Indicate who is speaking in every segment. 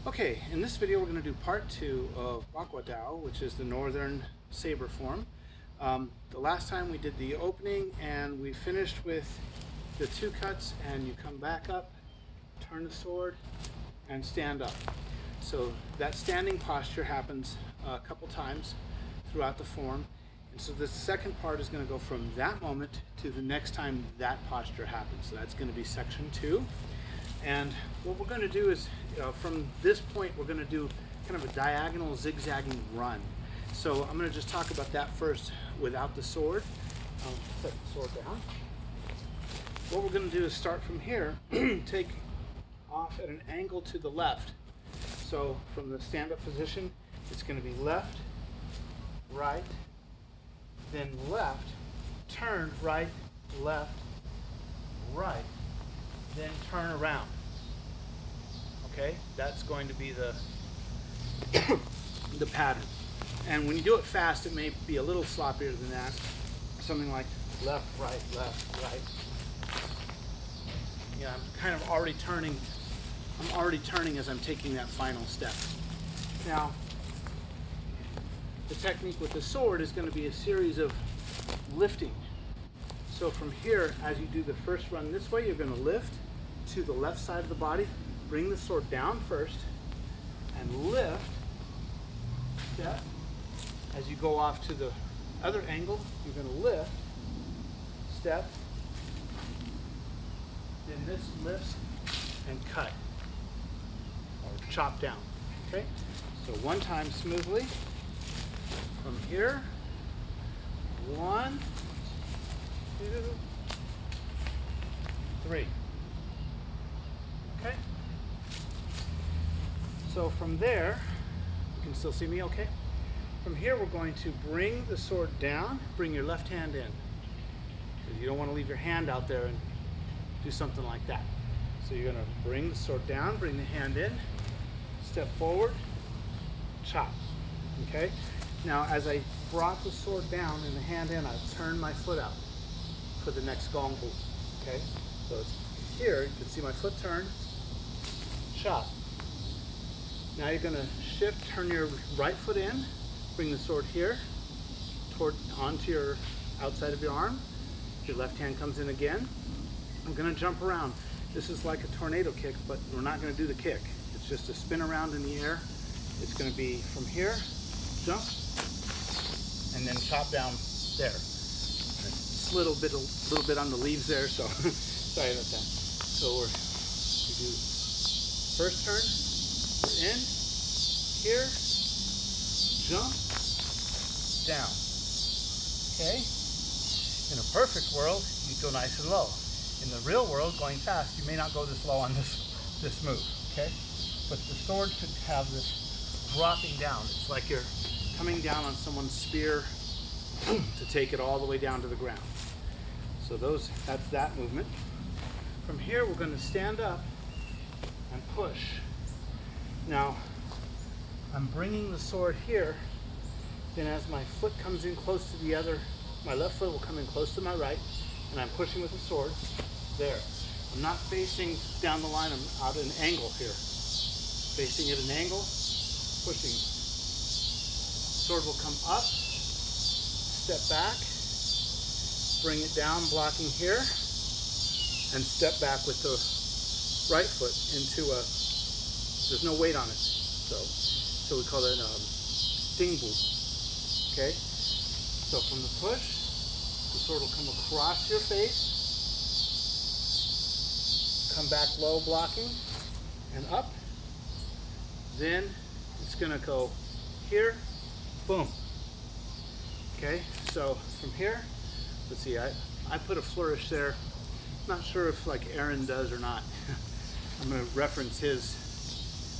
Speaker 1: Okay, in this video we're going to do part 2 of Bagua Dao, which is the northern saber form. The last time we did the opening and we finished with the 2 cuts, and you come back up, turn the sword, and stand up. So that standing posture happens a couple times throughout the form. And so the second part is going to go from that moment to the next time that posture happens. So that's going to be section 2. And what we're going to do is, from this point, we're going to do kind of a diagonal zigzagging run. So I'm going to just talk about that first without the sword. I'll set the sword down. What we're going to do is start from here, take off at an angle to the left. So from the stand-up position, it's going to be left, right, then left, turn, right, left, right, then turn around. Okay, that's going to be the the pattern. And when you do it fast, it may be a little sloppier than that. Something like left, right. Yeah, I'm kind of already turning. I'm already turning as I'm taking that final step. Now, the technique with the sword is going to be a series of lifting. So from here, as you do the first run this way, you're going to lift to the left side of the body, bring the sword down first, and lift, step. As you go off to the other angle, you're going to lift, step, then this lifts and cut, or chop down. Okay? So one time smoothly, from here, 1, 2, 3. Okay? So from there, you can still see me okay? From here we're going to bring the sword down, bring your left hand in. Because you don't want to leave your hand out there and do something like that. So you're going to bring the sword down, bring the hand in, step forward, chop. Okay? Now as I brought the sword down and the hand in, I turn my foot out for the next gong pu. Okay? So it's here, you can see my foot turn, chop. Now you're going to shift, turn your right foot in, bring the sword here, onto your outside of your arm. Your left hand comes in again. I'm going to jump around. This is like a tornado kick, but we're not going to do the kick. It's just a spin around in the air. It's going to be from here, jump, and then chop down there. It's a little bit on the leaves there, so sorry about that. So we do first turn, we're in, here, jump, down. Okay? In a perfect world, you go nice and low. In the real world, going fast, you may not go this low on this move. Okay? But the sword should have this dropping down. It's like you're coming down on someone's spear to take it all the way down to the ground. So that's that movement. From here, we're going to stand up and push. Now, I'm bringing the sword here. Then as my foot comes in close to the other, my left foot will come in close to my right, and I'm pushing with the sword there. I'm not facing down the line, I'm out at an angle here. Facing at an angle, pushing. Sword will come up, step back, bring it down, blocking here, and step back with the right foot into there's no weight on it. So we call that ding bu. Okay? So from the push, the sword will come across your face, come back low blocking, and up. Then it's going to go here, boom. Okay, so from here, let's see, I put a flourish there. Not sure if like Aaron does or not. I'm going to reference his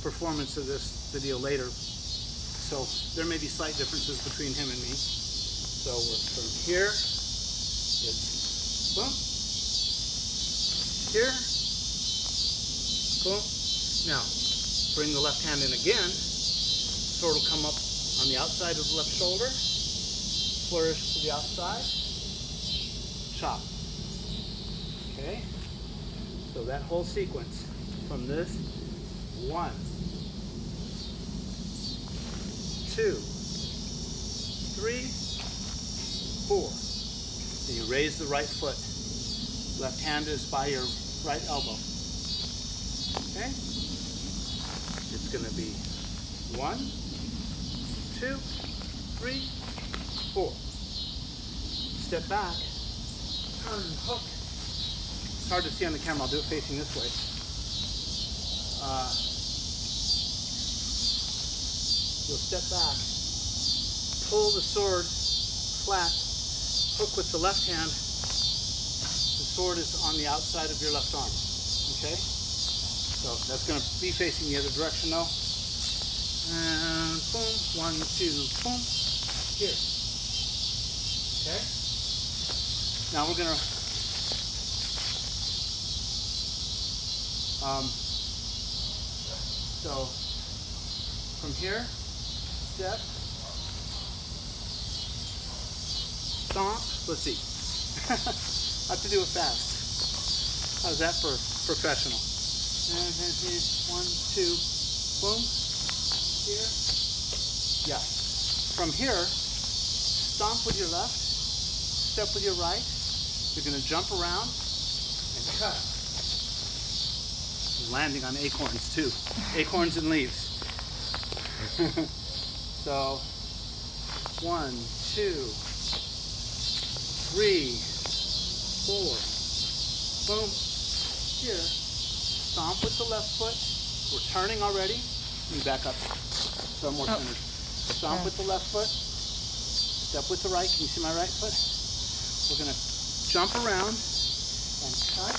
Speaker 1: performance of this video later. So there may be slight differences between him and me. So we're from here, it's boom, here, boom. Now, bring the left hand in again, sword will come up on the outside of the left shoulder, flourish to the outside, chop. Okay, so that whole sequence from this, 1, 2, 3, 4. And you raise the right foot. Left hand is by your right elbow. Okay? It's going to be 1, 2, 3, 4. Step back, turn, hook. It's hard to see on the camera. I'll do it facing this way. You'll step back, pull the sword flat, hook with the left hand. The sword is on the outside of your left arm. Okay? So that's going to be facing the other direction though. And boom, 1, 2, boom, here. Okay? Now we're going to so from here, step, stomp, let's see. I have to do it fast. How's that for professional? 1, 2, boom, here, yeah. From here, stomp with your left, step with your right. You're going to jump around and cut. Landing on acorns too. Acorns and leaves. So 1, 2, 3, 4. Boom. Here. Stomp with the left foot. We're turning already. Let me back up. So I'm more centered. Stomp with the left foot. Step with the right. Can you see my right foot? We're going to jump around and cut.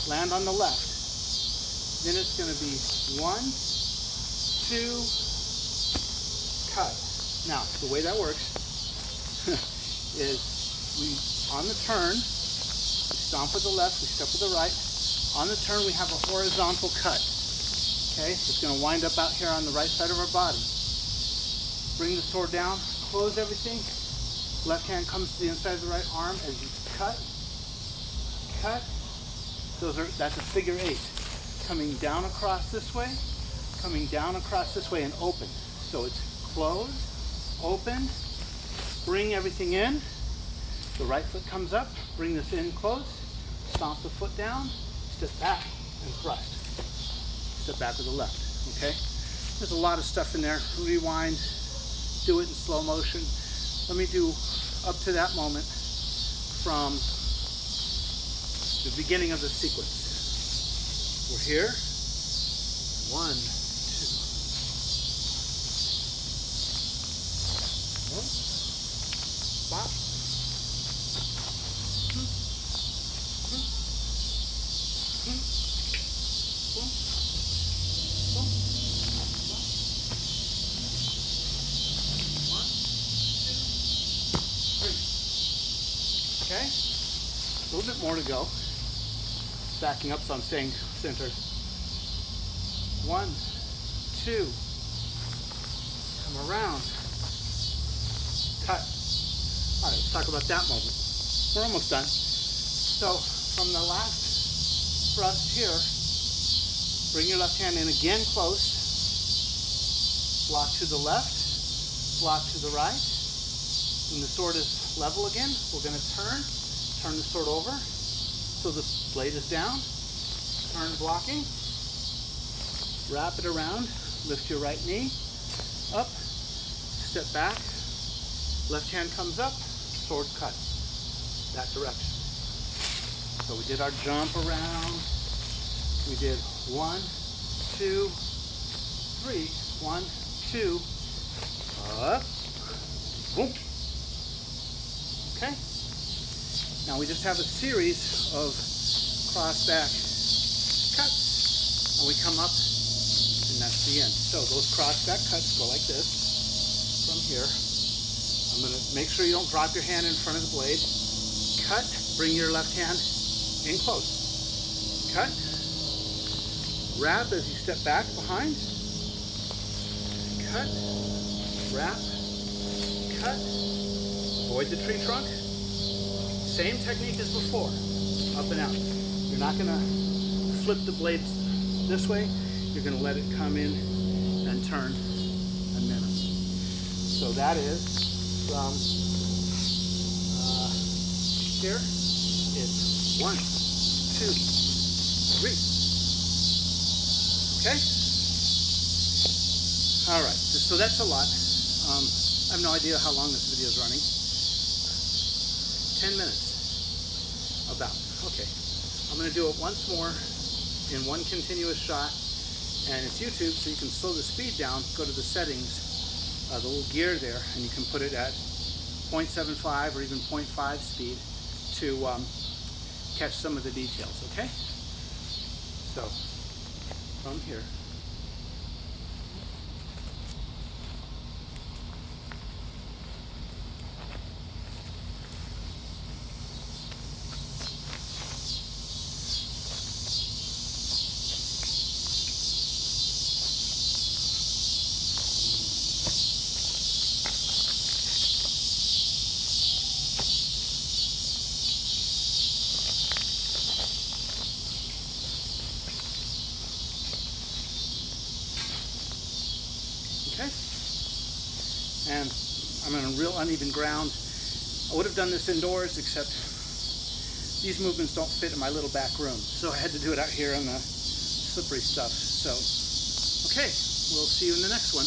Speaker 1: Land on the left. Then it's going to be 1, 2, cut. Now, the way that works is we, on the turn, we stomp with the left, we step with the right. On the turn, we have a horizontal cut. Okay, it's going to wind up out here on the right side of our body. Bring the sword down, close everything. Left hand comes to the inside of the right arm as you cut, cut. That's a figure 8. Coming down across this way, coming down across this way and open. So it's close, open, bring everything in. The right foot comes up, bring this in close, stomp the foot down, step back and thrust. Step back with the left, okay? There's a lot of stuff in there. Rewind, do it in slow motion. Let me do up to that moment from the beginning of the sequence. We're here. 1, 2. Stop. Okay. A little bit more to go. Backing up so I'm staying centered. 1, 2, come around, cut. All right, let's talk about that moment. We're almost done. So from the last thrust here, bring your left hand in again close, block to the left, block to the right. When the sword is level again, we're going to turn the sword over. So the blade is down, turn blocking, wrap it around, lift your right knee, up, step back, left hand comes up, sword cut, that direction. So we did our jump around, we did 1, 2, 3, 1, 2, up, boom. Okay? Now we just have a series of cross back cuts, and we come up, and that's the end. So those cross back cuts go like this, from here. I'm going to make sure you don't drop your hand in front of the blade. Cut, bring your left hand in close. Cut, wrap as you step back behind. Cut, wrap, cut, avoid the tree trunk. Same technique as before, up and out. You're not going to flip the blades this way. You're going to let it come in and turn and minute. So that is from here. It's 1, 2, 3. Okay? All right, so that's a lot. I have no idea how long this video is running. 10 minutes, about. Okay, I'm going to do it once more in one continuous shot, and it's YouTube, so you can slow the speed down, go to the settings, the little gear there, and you can put it at 0.75 or even 0.5 speed to catch some of the details, okay? So, from here. Okay, and I'm on a real uneven ground. I would have done this indoors, except these movements don't fit in my little back room, so I had to do it out here on the slippery stuff. So, okay, we'll see you in the next one.